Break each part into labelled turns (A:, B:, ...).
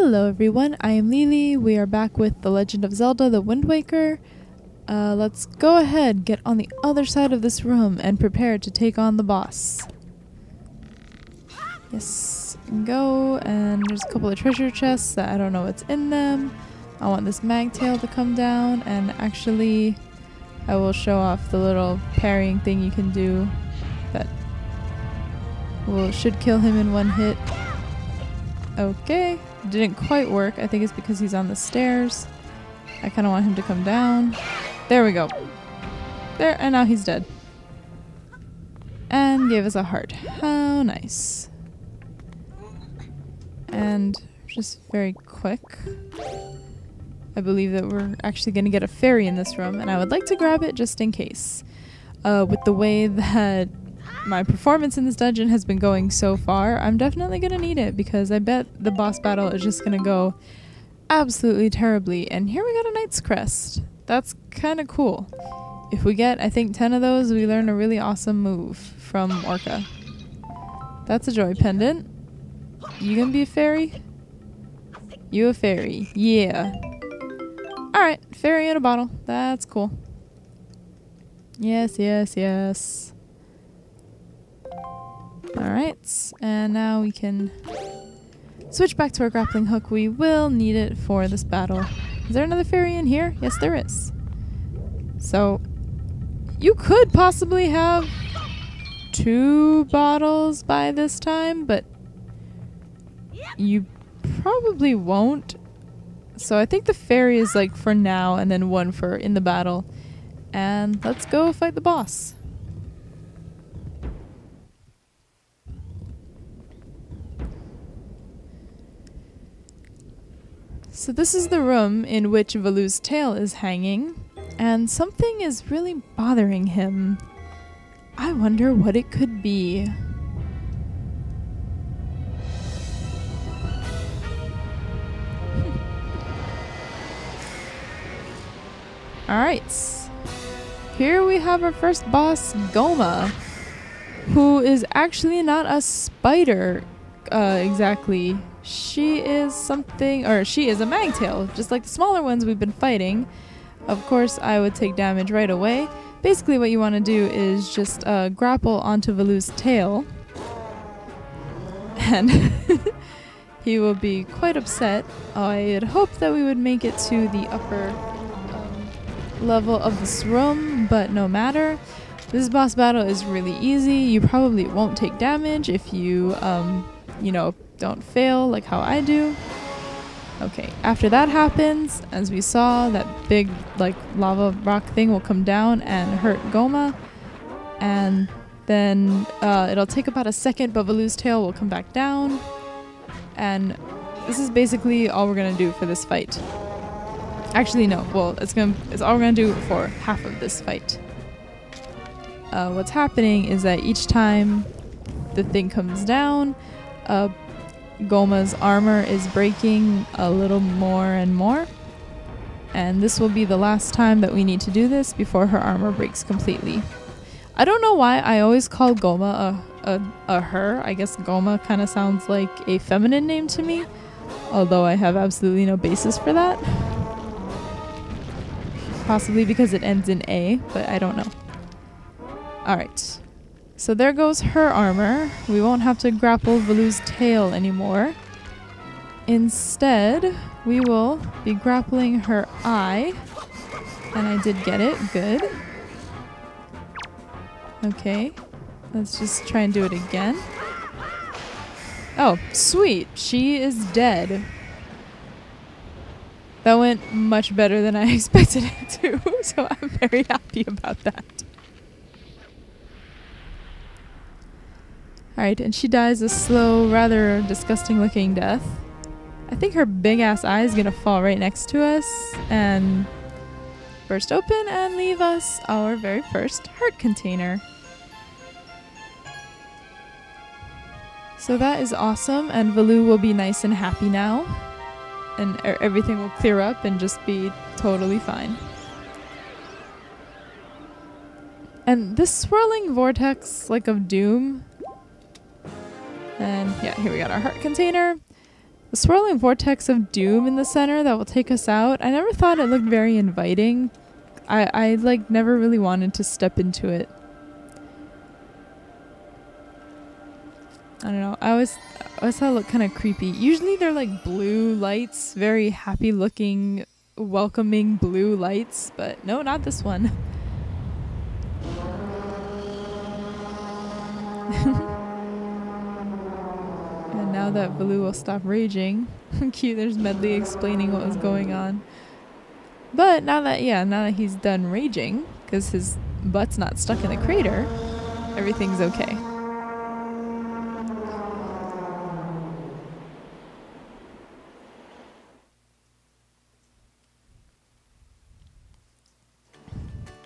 A: Hello everyone, I am Lily. We are back with The Legend of Zelda: The Wind Waker. Let's go ahead, get on the other side of this room, and prepare to take on the boss. Yes, go, and there's a couple of treasure chests that I don't know what's in them. I want this magtail to come down, and actually I will show off the little parrying thing you can do that should kill him in one hit. Okay, didn't quite work. I think it's because he's on the stairs. I kind of want him to come down. There we go. There, and now he's dead. And gave us a heart. How nice. And just very quick, I believe that we're actually going to get a fairy in this room, and I would like to grab it just in case. With the way that my performance in this dungeon has been going so far, I'm definitely going to need it, because I bet the boss battle is just going to go absolutely terribly. And here we got a Knight's Crest. That's kind of cool. If we get, I think, 10 of those, we learn a really awesome move from Orca. That's a joy pendant. You gonna be a fairy? You a fairy. Yeah. Alright, fairy in a bottle. That's cool. Yes, yes, yes. Alright, and now we can switch back to our grappling hook. We will need it for this battle. Is there another fairy in here? Yes, there is. So, you could possibly have 2 bottles by this time, but you probably won't. So I think the fairy is like for now, and then 1 for in the battle. And let's go fight the boss. So this is the room in which Valu's tail is hanging, and something is really bothering him. I wonder what it could be. Alright, here we have our first boss, Goma, who is actually not a spider exactly. She is something, or she is a magtail, just like the smaller ones we've been fighting. Of course, I would take damage right away. Basically what you want to do is just grapple onto Valu's tail, and he will be quite upset. I had hoped that we would make it to the upper level of this room, but no matter. This boss battle is really easy. You probably won't take damage if you, you know, don't fail like how I do. Okay, after that happens, as we saw, that big like lava rock thing will come down and hurt Goma, and then it'll take about a second, but Valu's tail will come back down, and this is basically all we're gonna do for this fight. Actually, no. Well, it's all we're gonna do for half of this fight. What's happening is that each time the thing comes down, Goma's armor is breaking a little more and more, and this will be the last time that we need to do this before her armor breaks completely. I don't know why I always call Goma a her. I guess Goma kind of sounds like a feminine name to me, although I have absolutely no basis for that. Possibly because it ends in A, but I don't know. Alright. So there goes her armor. We won't have to grapple Valu's tail anymore. Instead, we will be grappling her eye. And I did get it. Good. Okay. Let's just try and do it again. Oh, sweet. She is dead. That went much better than I expected it to, so I'm very happy about that. Alright, and she dies a slow, rather disgusting looking death. I think her big ass eye is gonna fall right next to us and burst open and leave us our very first heart container. So that is awesome, and Valu will be nice and happy now. And everything will clear up and just be totally fine. And this swirling vortex, like of doom. And yeah, here we got our heart container. The swirling vortex of doom in the center that will take us out. I never thought it looked very inviting. I like never really wanted to step into it. I don't know. I always thought it looked kind of creepy. Usually they're like blue lights, very happy looking, welcoming blue lights, but no, not this one. And now that Baloo will stop raging. Cute, there's Medley explaining what was going on. But now that he's done raging, because his butt's not stuck in the crater, everything's okay.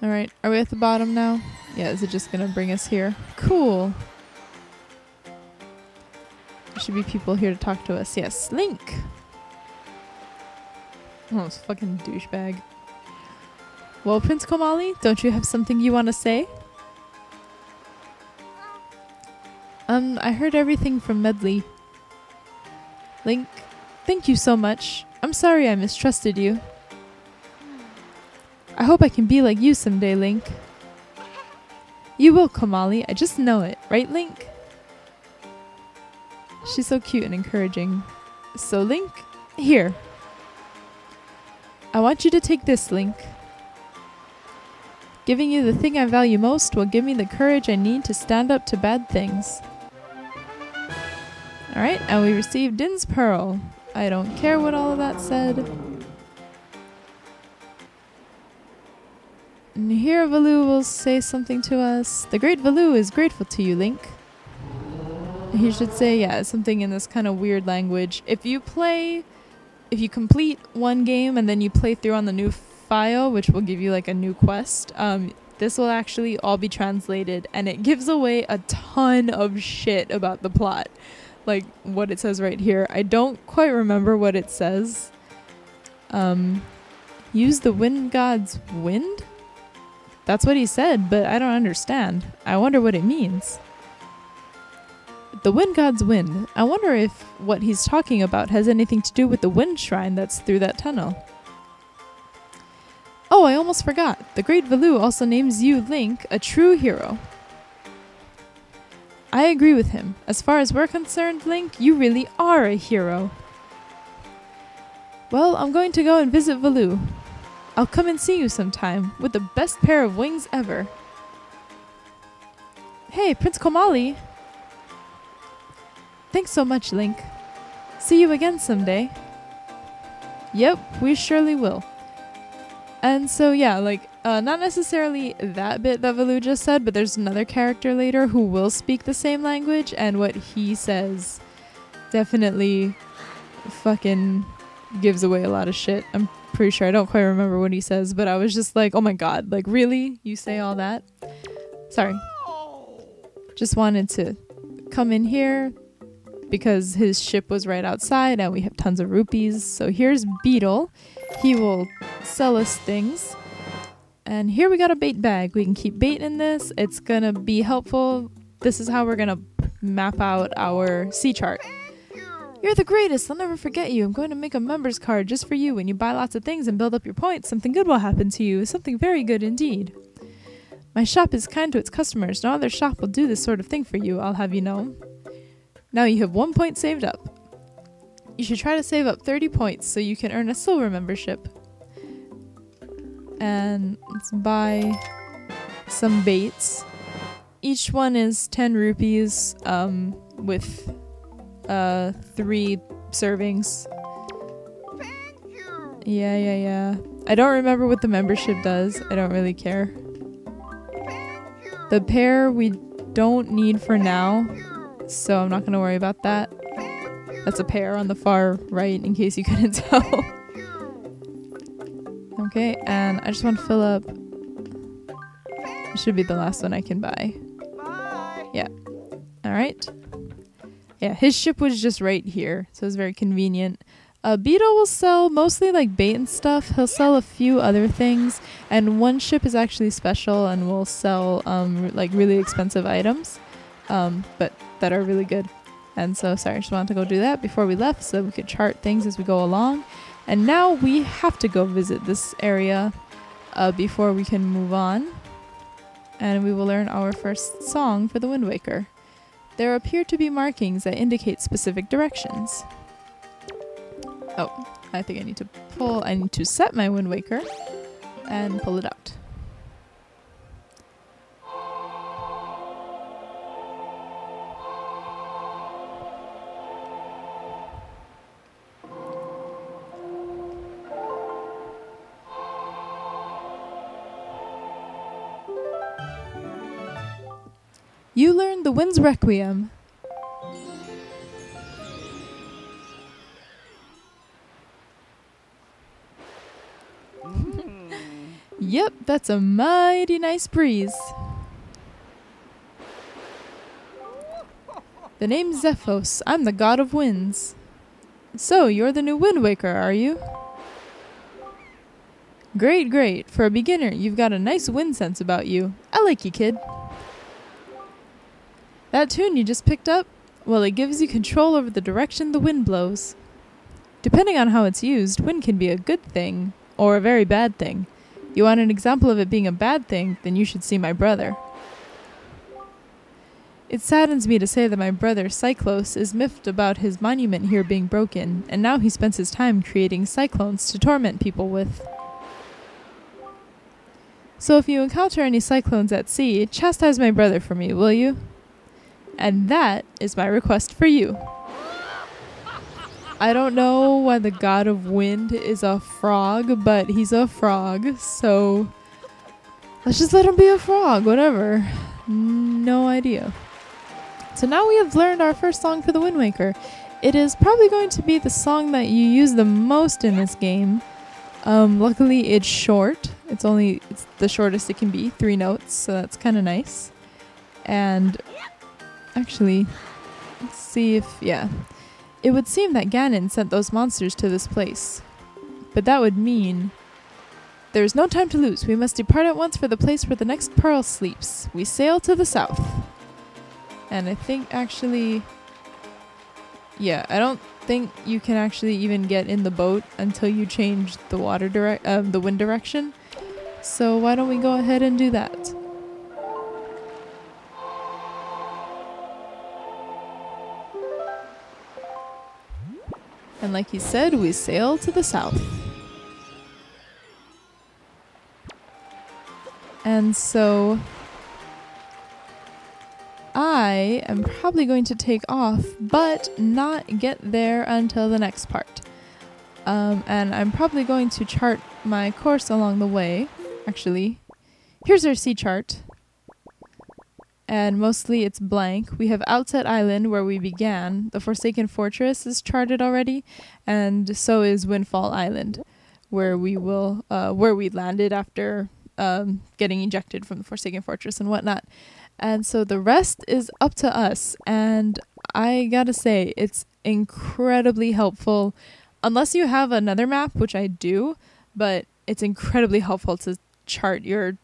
A: Alright, are we at the bottom now? Yeah, is it just gonna bring us here? Cool. There should be people here to talk to us. Yes, Link! Oh, this fucking douchebag. Well, Prince Komali, don't you have something you want to say? I heard everything from Medley. Link, thank you so much. I'm sorry I mistrusted you. I hope I can be like you someday, Link. You will, Komali. I just know it. Right, Link? She's so cute and encouraging. So, Link, here. I want you to take this, Link. Giving you the thing I value most will give me the courage I need to stand up to bad things. Alright, and we received Din's Pearl. I don't care what all of that said. And here Valoo will say something to us. The great Valoo is grateful to you, Link. He should say, yeah, something in this kind of weird language. If you complete one game and then you play through on the new file, which will give you like a new quest, this will actually all be translated, and it gives away a ton of shit about the plot. Like what it says right here. I don't quite remember what it says. Use the wind god's wind? That's what he said, but I don't understand. I wonder what it means. The wind god's wind. I wonder if what he's talking about has anything to do with the wind shrine that's through that tunnel. Oh, I almost forgot. The great Valoo also names you, Link, a true hero. I agree with him. As far as we're concerned, Link, you really are a hero. Well, I'm going to go and visit Valoo. I'll come and see you sometime, with the best pair of wings ever. Hey, Prince Komali! Thanks so much, Link. See you again someday. Yep, we surely will. And so yeah, like, not necessarily that bit that Valoo just said, but there's another character later who will speak the same language, and what he says definitely fucking gives away a lot of shit. I'm pretty sure. I don't quite remember what he says, but I was just like, oh my god, like really? You say all that? Sorry. Just wanted to come in here because his ship was right outside and we have tons of rupees. So here's Beetle. He will sell us things. And here we got a bait bag. We can keep bait in this. It's gonna be helpful. This is how we're gonna map out our sea chart. You're the greatest. I'll never forget you. I'm going to make a members card just for you. When you buy lots of things and build up your points, something good will happen to you. Something very good indeed. My shop is kind to its customers. No other shop will do this sort of thing for you, I'll have you know. Now you have 1 point saved up. You should try to save up 30 points so you can earn a silver membership. And let's buy some baits. Each one is 10 rupees with 3 servings.
B: Thank you.
A: Yeah. I don't remember what the membership does. I don't really care. The pair we don't need for now, so I'm not gonna worry about that. That's a pair on the far right, in case you couldn't tell. Okay, and I just want to fill up. It should be the last one I can buy.
B: Bye.
A: Yeah. Alright. Yeah, his ship was just right here, so it's very convenient. Beetle will sell mostly like bait and stuff. He'll sell a few other things, and one ship is actually special and will sell like really expensive items, but that are really good. And so, sorry, I just wanted to go do that before we left so that we could chart things as we go along. And now we have to go visit this area before we can move on. And we will learn our first song for the Wind Waker. There appear to be markings that indicate specific directions. Oh, I think I need to set my Wind Waker and pull it out. You learned the Wind's Requiem. Yep, that's a mighty nice breeze. The name's Zephos. I'm the god of winds. So, you're the new Wind Waker, are you? Great, great. For a beginner, you've got a nice wind sense about you. I like you, kid. That tune you just picked up? Well, it gives you control over the direction the wind blows. Depending on how it's used, wind can be a good thing, or a very bad thing. You want an example of it being a bad thing, then you should see my brother. It saddens me to say that my brother, Cyclos, is miffed about his monument here being broken, and now he spends his time creating cyclones to torment people with. So if you encounter any cyclones at sea, chastise my brother for me, will you? And that is my request for you. I don't know why the god of wind is a frog, but he's a frog, so let's just let him be a frog, whatever. No idea. So now we have learned our first song for the Wind Waker. It is probably going to be the song that you use the most in this game. Luckily it's short. It's the shortest it can be, 3 notes, so that's kind of nice. And actually, let's see if, yeah. It would seem that Ganon sent those monsters to this place. But that would mean there is no time to lose. We must depart at once for the place where the next pearl sleeps. We sail to the south. And I think actually, yeah, I don't think you can actually even get in the boat until you change the the wind direction. So why don't we go ahead and do that? And like he said, we sail to the south. And so I am probably going to take off, but not get there until the next part. And I'm probably going to chart my course along the way. Actually, here's our sea chart. And mostly it's blank. We have Outset Island where we began. The Forsaken Fortress is charted already, and so is Windfall Island, where we landed after getting ejected from the Forsaken Fortress and whatnot. And so the rest is up to us, and I gotta say, it's incredibly helpful. Unless you have another map, which I do, but it's incredibly helpful to chart your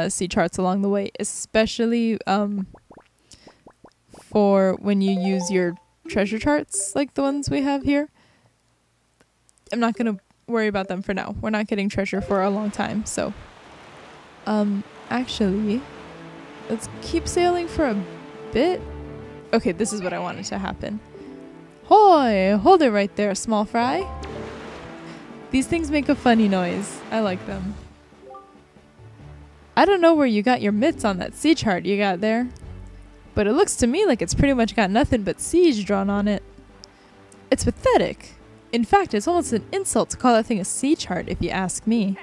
A: sea charts along the way, especially for when you use your treasure charts like the ones we have here. I'm not going to worry about them for now. We're not getting treasure for a long time, so actually, let's keep sailing for a bit. Okay, this is what I wanted to happen. Hoy! Hold it right there, small fry. These things make a funny noise. I like them. I don't know where you got your mitts on that sea chart you got there, but it looks to me like it's pretty much got nothing but siege drawn on it. It's pathetic. In fact, it's almost an insult to call that thing a sea chart if you ask me.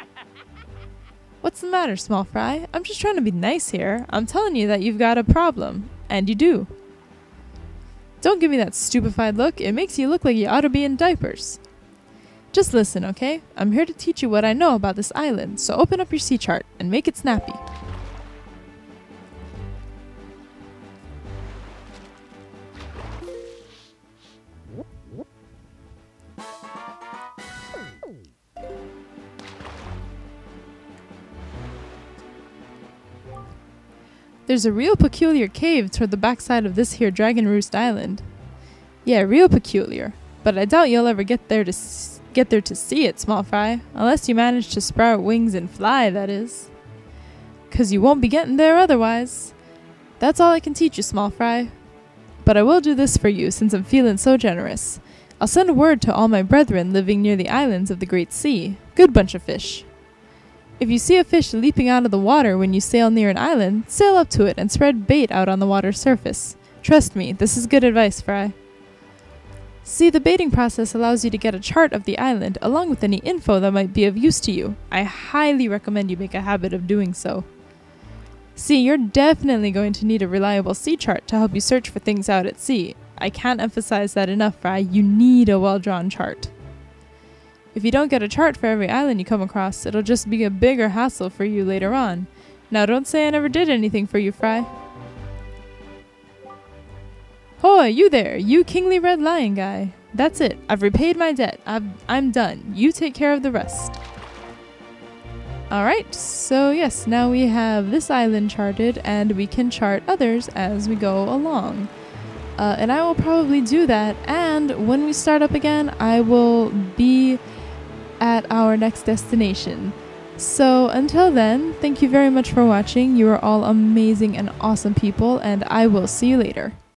A: What's the matter, small fry? I'm just trying to be nice here. I'm telling you that you've got a problem, and you do. Don't give me that stupefied look. It makes you look like you ought to be in diapers. Just listen, okay? I'm here to teach you what I know about this island, so open up your sea chart and make it snappy. There's a real peculiar cave toward the backside of this here Dragon Roost Island. Yeah, real peculiar. But I doubt you'll ever get there to see it, small fry. Unless you manage to sprout wings and fly, that is. 'Cause you won't be getting there otherwise. That's all I can teach you, small fry. But I will do this for you, since I'm feeling so generous. I'll send a word to all my brethren living near the islands of the Great Sea. Good bunch of fish. If you see a fish leaping out of the water when you sail near an island, sail up to it and spread bait out on the water's surface. Trust me, this is good advice, Fry. See, the baiting process allows you to get a chart of the island, along with any info that might be of use to you. I highly recommend you make a habit of doing so. See, you're definitely going to need a reliable sea chart to help you search for things out at sea. I can't emphasize that enough, Fry. You need a well-drawn chart. If you don't get a chart for every island you come across, it'll just be a bigger hassle for you later on. Now don't say I never did anything for you, Fry. Hoy, you there, you kingly red lion guy. That's it, I've repaid my debt. I'm done. You take care of the rest. Alright, so yes, now we have this island charted and we can chart others as we go along. And I will probably do that, and when we start up again, I will be at our next destination. So until then, thank you very much for watching. You are all amazing and awesome people, and I will see you later.